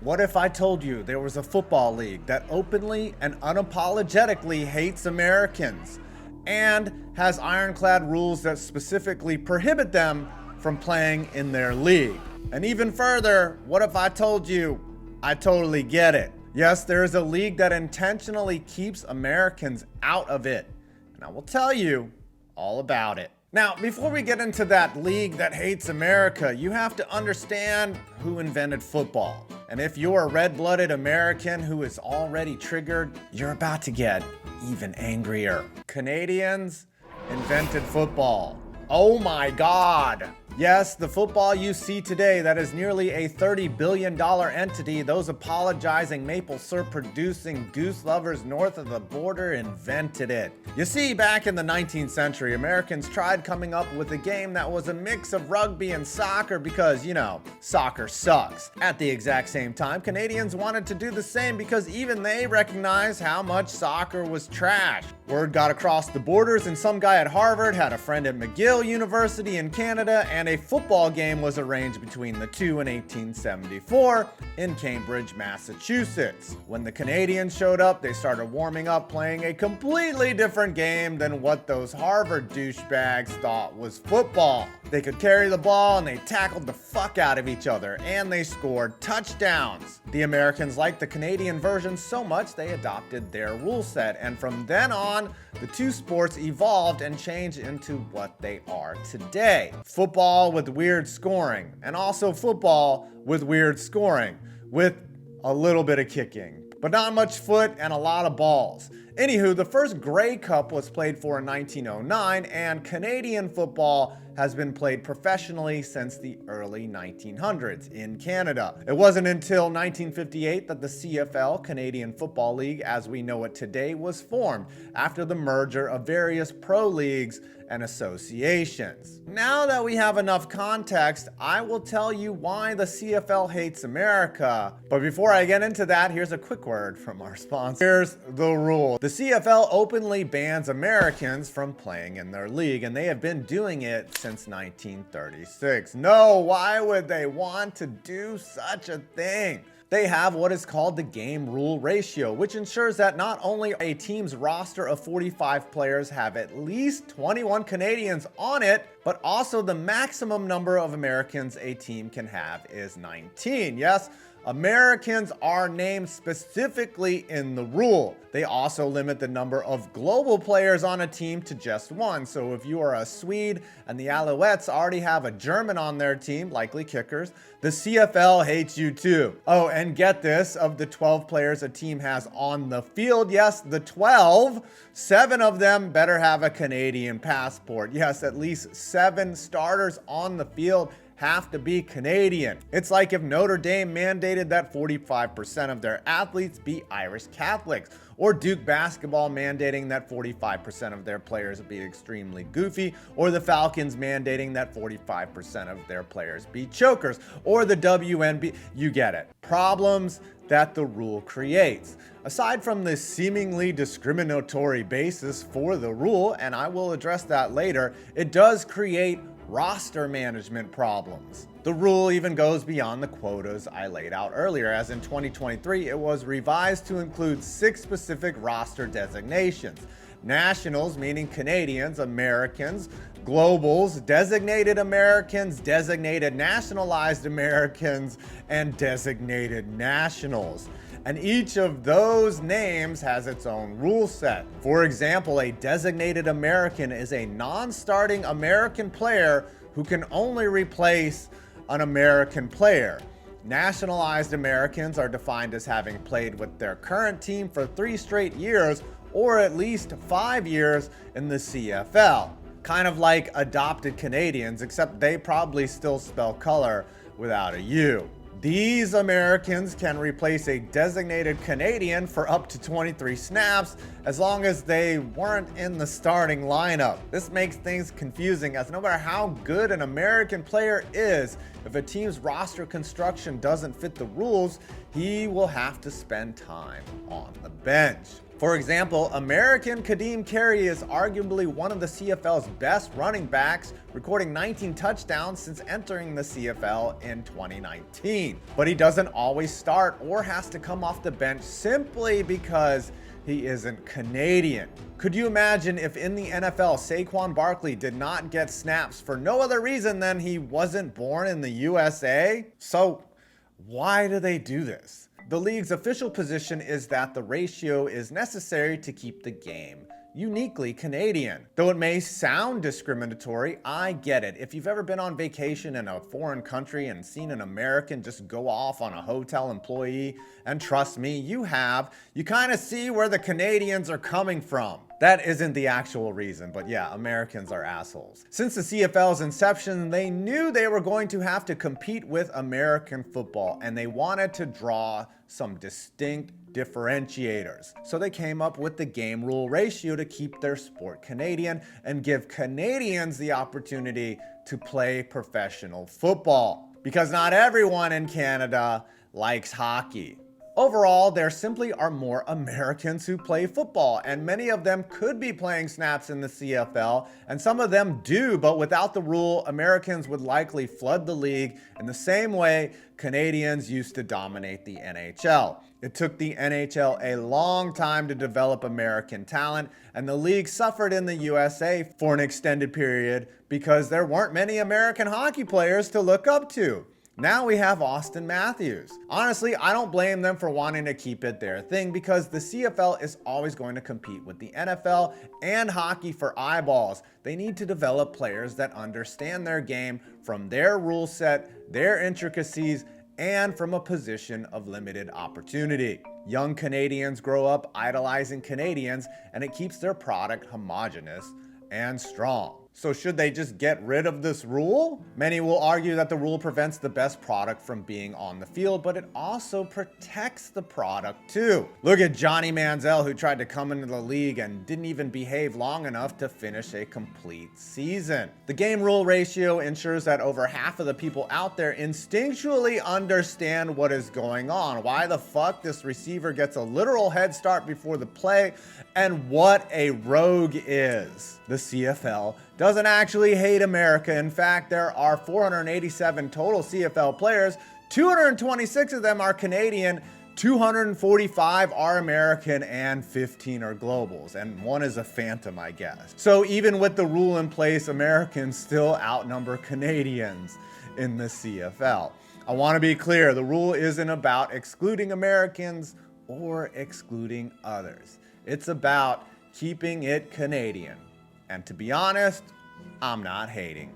What if I told you there was a football league that openly and unapologetically hates Americans and has ironclad rules that specifically prohibit them from playing in their league? And even further, what if I told you I totally get it? Yes, there is a league that intentionally keeps Americans out of it, and I will tell you all about it. Now, before we get into that league that hates America, you have to understand who invented football. And if you're a red-blooded American who is already triggered, you're about to get even angrier. Canadians invented football. Oh my God. Yes, the football you see today that is nearly a $30 billion entity, those apologizing maple syrup producing goose lovers north of the border invented it. You see, back in the 19th century, Americans tried coming up with a game that was a mix of rugby and soccer because, you know, soccer sucks. At the exact same time, Canadians wanted to do the same because even they recognized how much soccer was trash. Word got across the borders and some guy at Harvard had a friend at McGill University in Canada, and a football game was arranged between the two in 1874 in Cambridge, Massachusetts. When the Canadians showed up, they started warming up playing a completely different game than what those Harvard douchebags thought was football. They could carry the ball and they tackled the fuck out of each other and they scored touchdowns. The Americans liked the Canadian version so much they adopted their rule set, and from then on, the two sports evolved and changed into what they are today. Football with weird scoring, and also football with weird scoring, with a little bit of kicking, but not much foot and a lot of balls. Anywho, the first Grey Cup was played for in 1909, and Canadian football has been played professionally since the early 1900s in Canada. It wasn't until 1958 that the CFL, Canadian Football League, as we know it today, was formed after the merger of various pro leagues and associations. Now that we have enough context, I will tell you why the CFL hates America. But before I get into that, here's a quick word from our sponsor. Here's the rule. The CFL openly bans Americans from playing in their league, and they have been doing it since 1936. No, why would they want to do such a thing? They have what is called the game rule ratio, which ensures that not only a team's roster of 45 players have at least 21 Canadians on it, but also the maximum number of Americans a team can have is 19. Yes, Americans are named specifically in the rule. They also limit the number of global players on a team to just one. So if you are a Swede and the Alouettes already have a German on their team, likely kickers, the CFL hates you too. Oh, and get this, of the 12 players a team has on the field, yes, the 12, 7 of them better have a Canadian passport. Yes, at least 7 starters on the field have to be Canadian. It's like if Notre Dame mandated that 45% of their athletes be Irish Catholics, or Duke basketball mandating that 45% of their players be extremely goofy, or the Falcons mandating that 45% of their players be chokers, or the WNBA. You get it. Problems that the rule creates. Aside from the seemingly discriminatory basis for the rule, and I will address that later, it does create roster management problems. The rule even goes beyond the quotas I laid out earlier, as in 2023 it was revised to include 6 specific roster designations. Nationals, meaning Canadians, Americans; globals, designated Americans, designated nationalized Americans, and designated nationals. And each of those names has its own rule set. For example, a designated American is a non-starting American player who can only replace an American player. Nationalized Americans are defined as having played with their current team for 3 straight years, or at least 5 years in the CFL. Kind of like adopted Canadians, except they probably still spell color without a U. These Americans can replace a designated Canadian for up to 23 snaps as long as they weren't in the starting lineup. This makes things confusing, as no matter how good an American player is, if a team's roster construction doesn't fit the rules, he will have to spend time on the bench. For example, American Kadeem Carey is arguably one of the CFL's best running backs, recording 19 touchdowns since entering the CFL in 2019. But he doesn't always start or has to come off the bench simply because he isn't Canadian. Could you imagine if in the NFL, Saquon Barkley did not get snaps for no other reason than he wasn't born in the USA? So why do they do this? The league's official position is that the ratio is necessary to keep the game uniquely Canadian. Though it may sound discriminatory, I get it. If you've ever been on vacation in a foreign country and seen an American just go off on a hotel employee, and trust me, you have, you kind of see where the Canadians are coming from. That isn't the actual reason, but yeah, Americans are assholes. Since the CFL's inception, they knew they were going to have to compete with American football, and they wanted to draw some distinct differentiators. So they came up with the game rule ratio to keep their sport Canadian and give Canadians the opportunity to play professional football. Because not everyone in Canada likes hockey. Overall, there simply are more Americans who play football, and many of them could be playing snaps in the CFL, and some of them do, but without the rule, Americans would likely flood the league in the same way Canadians used to dominate the NHL. It took the NHL a long time to develop American talent, and the league suffered in the USA for an extended period because there weren't many American hockey players to look up to. Now we have Austin Matthews. Honestly, I don't blame them for wanting to keep it their thing because the CFL is always going to compete with the NFL and hockey for eyeballs. They need to develop players that understand their game from their rule set, their intricacies, and from a position of limited opportunity. Young Canadians grow up idolizing Canadians, and it keeps their product homogenous and strong. So should they just get rid of this rule? Many will argue that the rule prevents the best product from being on the field, but it also protects the product too. Look at Johnny Manziel, who tried to come into the league and didn't even behave long enough to finish a complete season. The game rule ratio ensures that over half of the people out there instinctually understand what is going on, why the fuck this receiver gets a literal head start before the play, and what a rogue is. The CFL doesn't actually hate America. In fact, there are 487 total CFL players. 226 of them are Canadian, 245 are American, and 15 are globals. And one is a phantom, I guess. So even with the rule in place, Americans still outnumber Canadians in the CFL. I want to be clear, the rule isn't about excluding Americans or excluding others. It's about keeping it Canadian. And to be honest, I'm not hating.